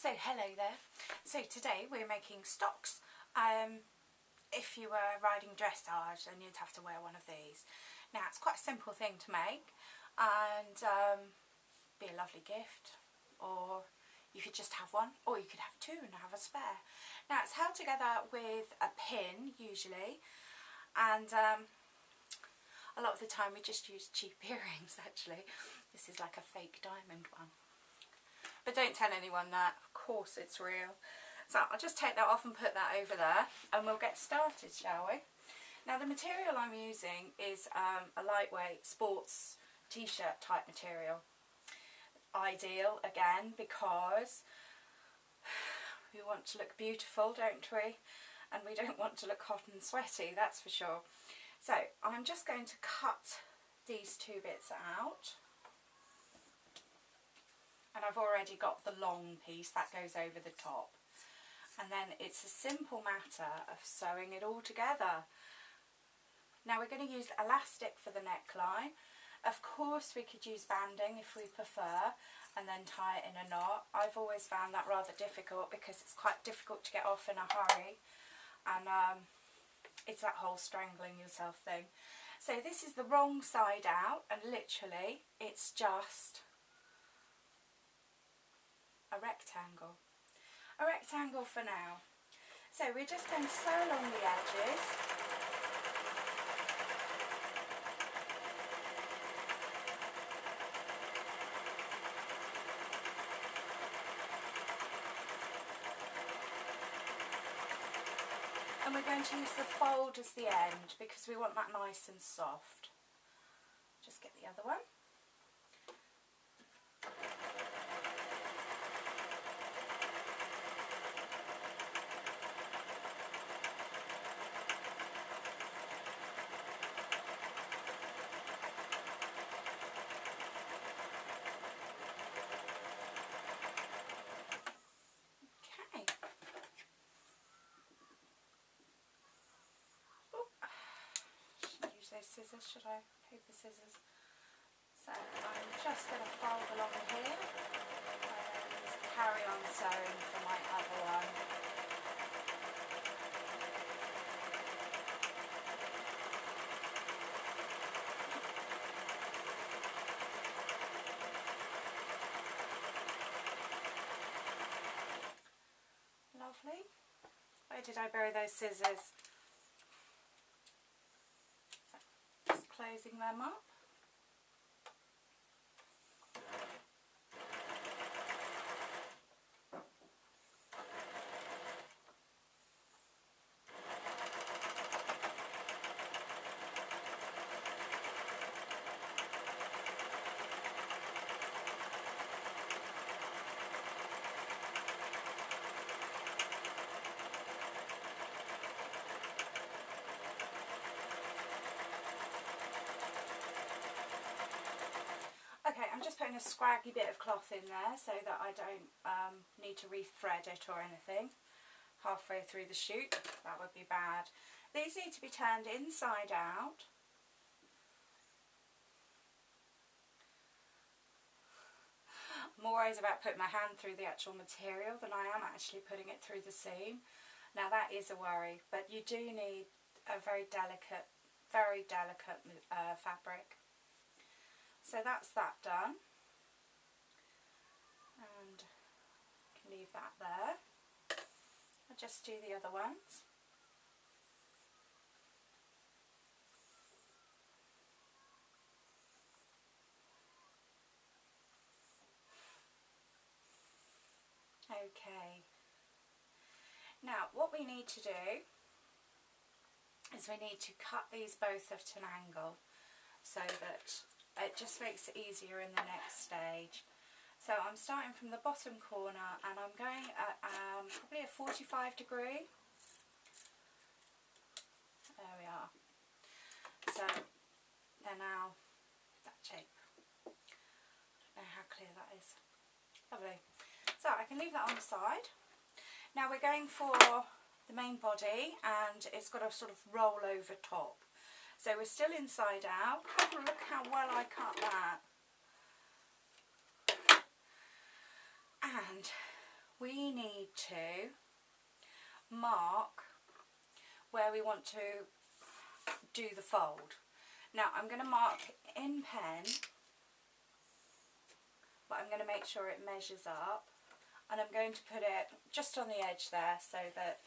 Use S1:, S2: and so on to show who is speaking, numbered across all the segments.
S1: So hello there. So today we're making stocks. If you were riding dressage, then you'd have to wear one of these. Now it's quite a simple thing to make and be a lovely gift, or you could just have one, or you could have two and have a spare. Now it's held together with a pin usually, and a lot of the time we just use cheap earrings actually. This is like a fake diamond one. But don't tell anyone that, of course it's real. So I'll just take that off and put that over there and we'll get started, shall we? Now the material I'm using is a lightweight sports t-shirt type material. Ideal again because we want to look beautiful, don't we? And we don't want to look hot and sweaty, that's for sure. So I'm just going to cut these two bits out. And I've already got the long piece that goes over the top. And then it's a simple matter of sewing it all together. Now we're going to use elastic for the neckline. Of course we could use banding if we prefer and then tie it in a knot. I've always found that rather difficult because it's quite difficult to get off in a hurry. And it's that whole strangling yourself thing. So this is the wrong side out, and literally it's just a rectangle. A rectangle for now. So we're just going to sew along the edges. And we're going to use the fold as the end because we want that nice and soft. Just get the other one. Those scissors, should I? Paper scissors. So I'm just going to fold along here and carry on sewing for my other one. Lovely. Where did I bury those scissors? Closing them up. Okay, I'm just putting a scraggy bit of cloth in there so that I don't need to re-thread it or anything halfway through the shoot. That would be bad. These need to be turned inside out. I'm more worried about putting my hand through the actual material than I am actually putting it through the seam. Now that is a worry, but you do need a very delicate fabric. So that's that done, and I can leave that there. I'll just do the other ones. Okay, now what we need to do is we need to cut these both at an angle so that it just makes it easier in the next stage. So I'm starting from the bottom corner and I'm going at probably a 45 degree. There we are. So they're now that shape. I don't know how clear that is. Lovely. So I can leave that on the side. Now we're going for the main body and it's got a sort of roll over top. So we're still inside out. Oh, look how well I cut that. And we need to mark where we want to do the fold. Now I'm going to mark in pen, but I'm going to make sure it measures up, and I'm going to put it just on the edge there so that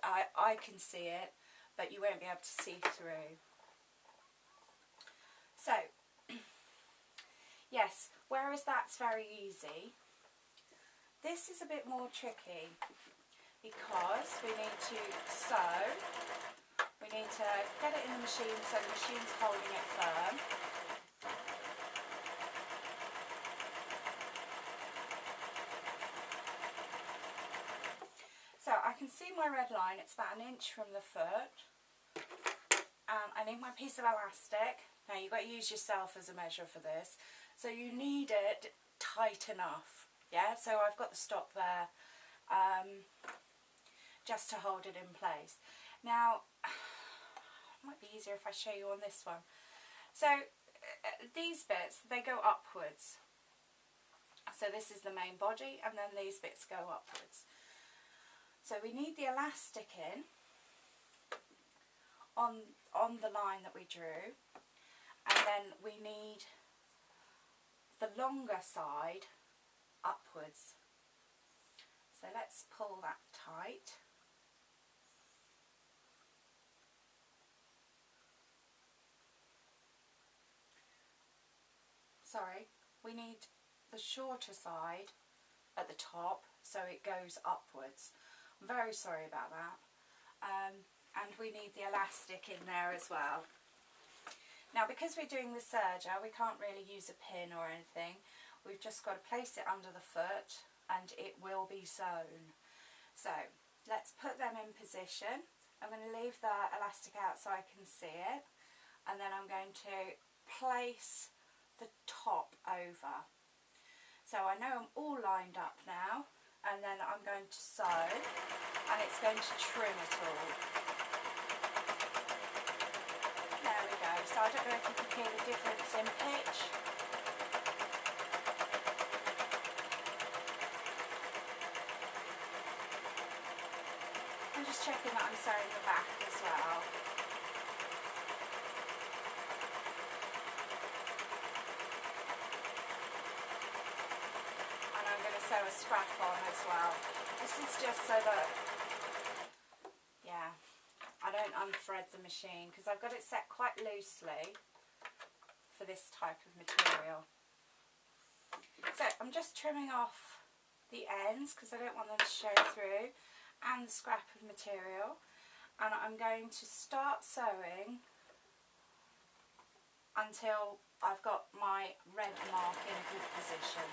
S1: I can see it, but you won't be able to see through. So yes, whereas that's very easy, this is a bit more tricky because we need to sew. We need to get it in the machine so the machine's holding it firm. So I can see my red line, it's about 1 inch from the foot. I need my piece of elastic. Now you've got to use yourself as a measure for this. So you need it tight enough. Yeah, so I've got the stop there just to hold it in place. Now, it might be easier if I show you on this one. So these bits, they go upwards. So this is the main body, and then these bits go upwards. So we need the elastic in on the line that we drew, and then we need the longer side upwards. So let's pull that tight. Sorry, we need the shorter side at the top so it goes upwards. I'm very sorry about that. And we need the elastic in there as well. Now because we're doing the serger, we can't really use a pin or anything. We've just got to place it under the foot and it will be sewn. So let's put them in position. I'm going to leave the elastic out so I can see it, and then I'm going to place the top over. So I know I'm all lined up now, and then I'm going to sew, and it's going to trim it all. There we go. So I don't know if you can hear the difference in pitch. I'm just checking that I'm sewing the back as well. And I'm going to sew a scrap on as well. This is just so that, yeah, I don't unthread the machine because I've got it set quite loosely for this type of material. So I'm just trimming off the ends because I don't want them to show through, and the scrap of material, and I'm going to start sewing until I've got my red mark in a good position.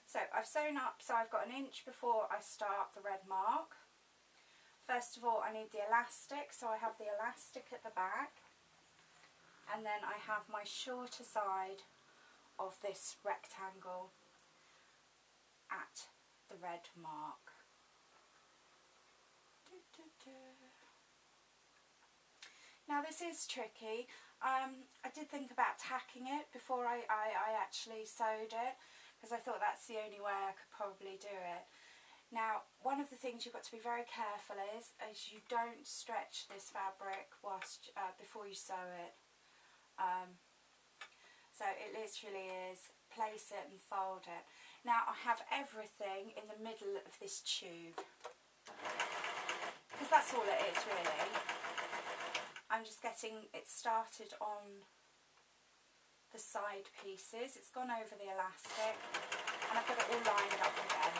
S1: So I've sewn up, so I've got 1 inch before I start the red mark. First of all, I need the elastic, so I have the elastic at the back, and then I have my shorter side of this rectangle at the red mark. Now this is tricky. I did think about tacking it before I actually sewed it, because I thought that's the only way I could probably do it. Now, one of the things you've got to be very careful is you don't stretch this fabric whilst before you sew it. So it literally is place it and fold it. Now I have everything in the middle of this tube, because that's all it is really. I'm just getting it started on the side pieces. It's gone over the elastic, and I've got it all lined up again.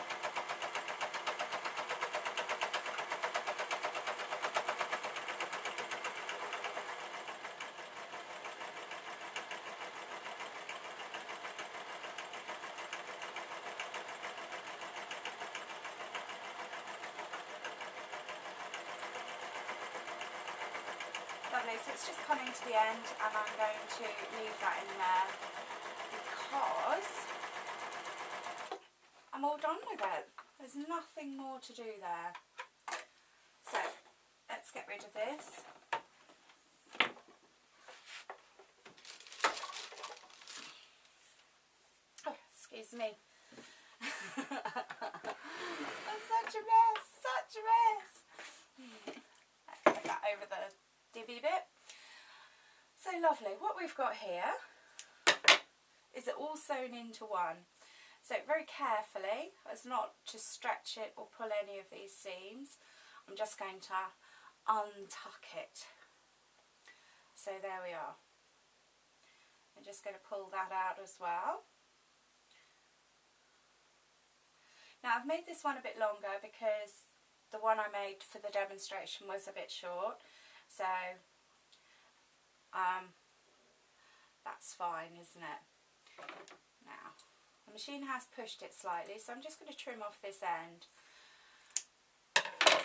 S1: Lovely, so it's just coming to the end, and I'm going to leave that in there because I'm all done with it. There's nothing more to do there. So let's let's get rid of this. Oh, excuse me. That's such a mess, such a mess. Put that over the divvy bit. So lovely. What we've got here is it all sewn into one. So very carefully, as not to stretch it or pull any of these seams, I'm just going to untuck it. So there we are. I'm just going to pull that out as well. Now I've made this one a bit longer because the one I made for the demonstration was a bit short, so that's fine, isn't it? Now the machine has pushed it slightly, so I'm just going to trim off this end.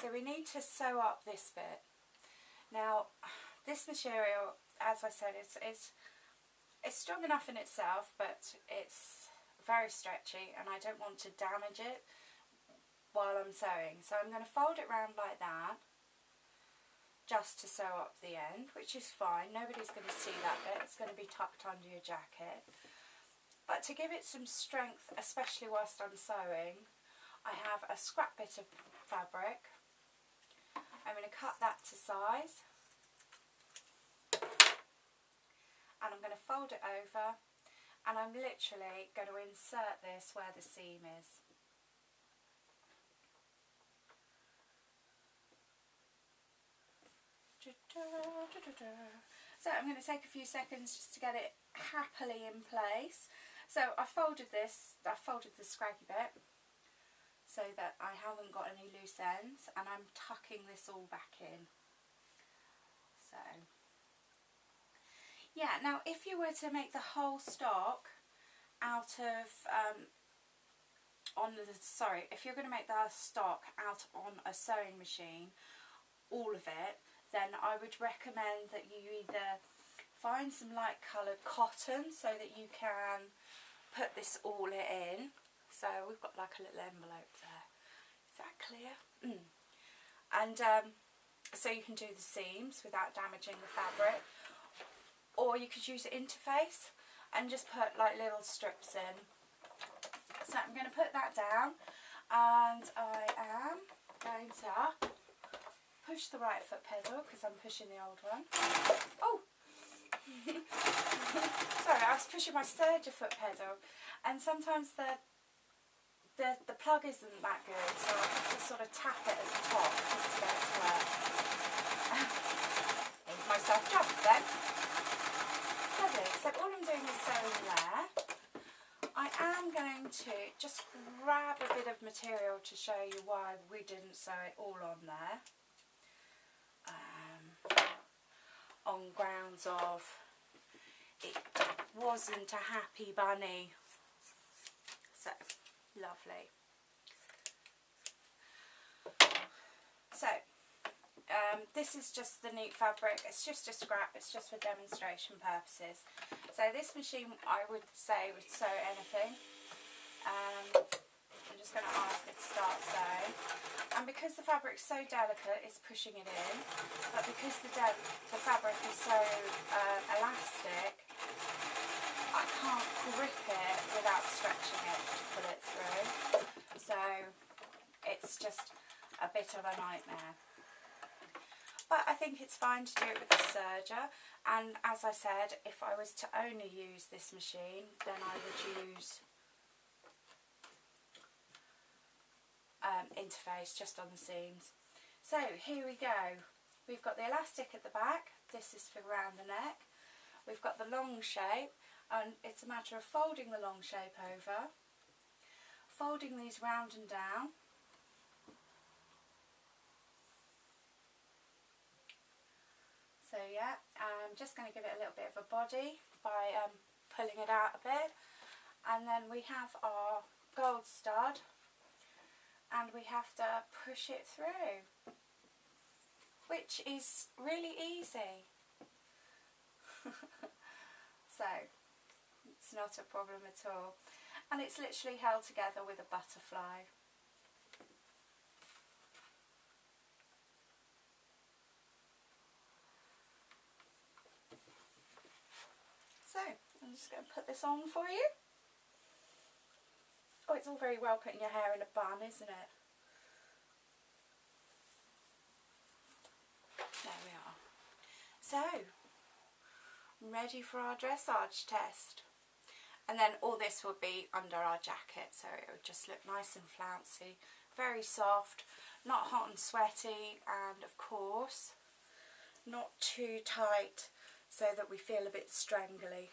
S1: So we need to sew up this bit. Now this material, as I said, it's strong enough in itself, but it's very stretchy and I don't want to damage it while I'm sewing. So I'm going to fold it round like that just to sew up the end, which is fine. Nobody's going to see that bit. It's going to be tucked under your jacket. But to give it some strength, especially whilst I'm sewing, I have a scrap bit of fabric. I'm going to cut that to size and I'm going to fold it over, and I'm literally going to insert this where the seam is. So I'm going to take a few seconds just to get it happily in place. So I folded the scraggy bit so that I haven't got any loose ends, and I'm tucking this all back in. So yeah, now if you were to make the whole stock out of if you're going to make the stock out on a sewing machine, all of it, then I would recommend that you either find some light coloured cotton so that you can put this all in. So we've got like a little envelope there. Is that clear? And so you can do the seams without damaging the fabric. Or you could use an interface and just put like little strips in. So I'm going to put that down, and I am going to push the right foot pedal because I'm pushing the old one. Oh! Sorry, I was pushing my serger foot pedal, and sometimes the plug isn't that good, so I have to sort of tap it at the top just to get it to work. Made myself jump then. Lovely. So all I'm doing is sewing there. I am going to just grab a bit of material to show you why we didn't sew it all on there. On grounds of it wasn't a happy bunny. So lovely. So this is just the neat fabric. It's just a scrap. It's just for demonstration purposes. So this machine, I would say, would sew anything. I'm just going to ask it to start sewing. And because the fabric's so delicate, it's pushing it in. But because the fabric is so elastic, I can't grip it without stretching it to pull it through. So it's just a bit of a nightmare. But I think it's fine to do it with the serger. And as I said, if I was to only use this machine, then I would use interface just on the seams. So here we go. We've got the elastic at the back. This is for around the neck. We've got the long shape, and it's a matter of folding the long shape over, folding these round and down, so yeah, I'm just going to give it a little bit of a body by pulling it out a bit, and then we have our gold stud, and we have to push it through, which is really easy. So it's not a problem at all, and it's literally held together with a butterfly. So I'm just going to put this on for you. Oh, it's all very well putting your hair in a bun, isn't it? There we are. So, ready for our dressage test. And then all this will be under our jacket, so it will just look nice and flouncy, very soft, not hot and sweaty, and of course not too tight so that we feel a bit strangly.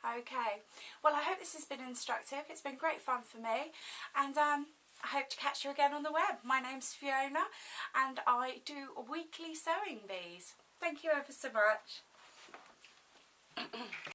S1: Okay, well, I hope this has been instructive. It's been great fun for me, and I hope to catch you again on the web. My name's Fiona and I do weekly sewing bees. Thank you ever so much.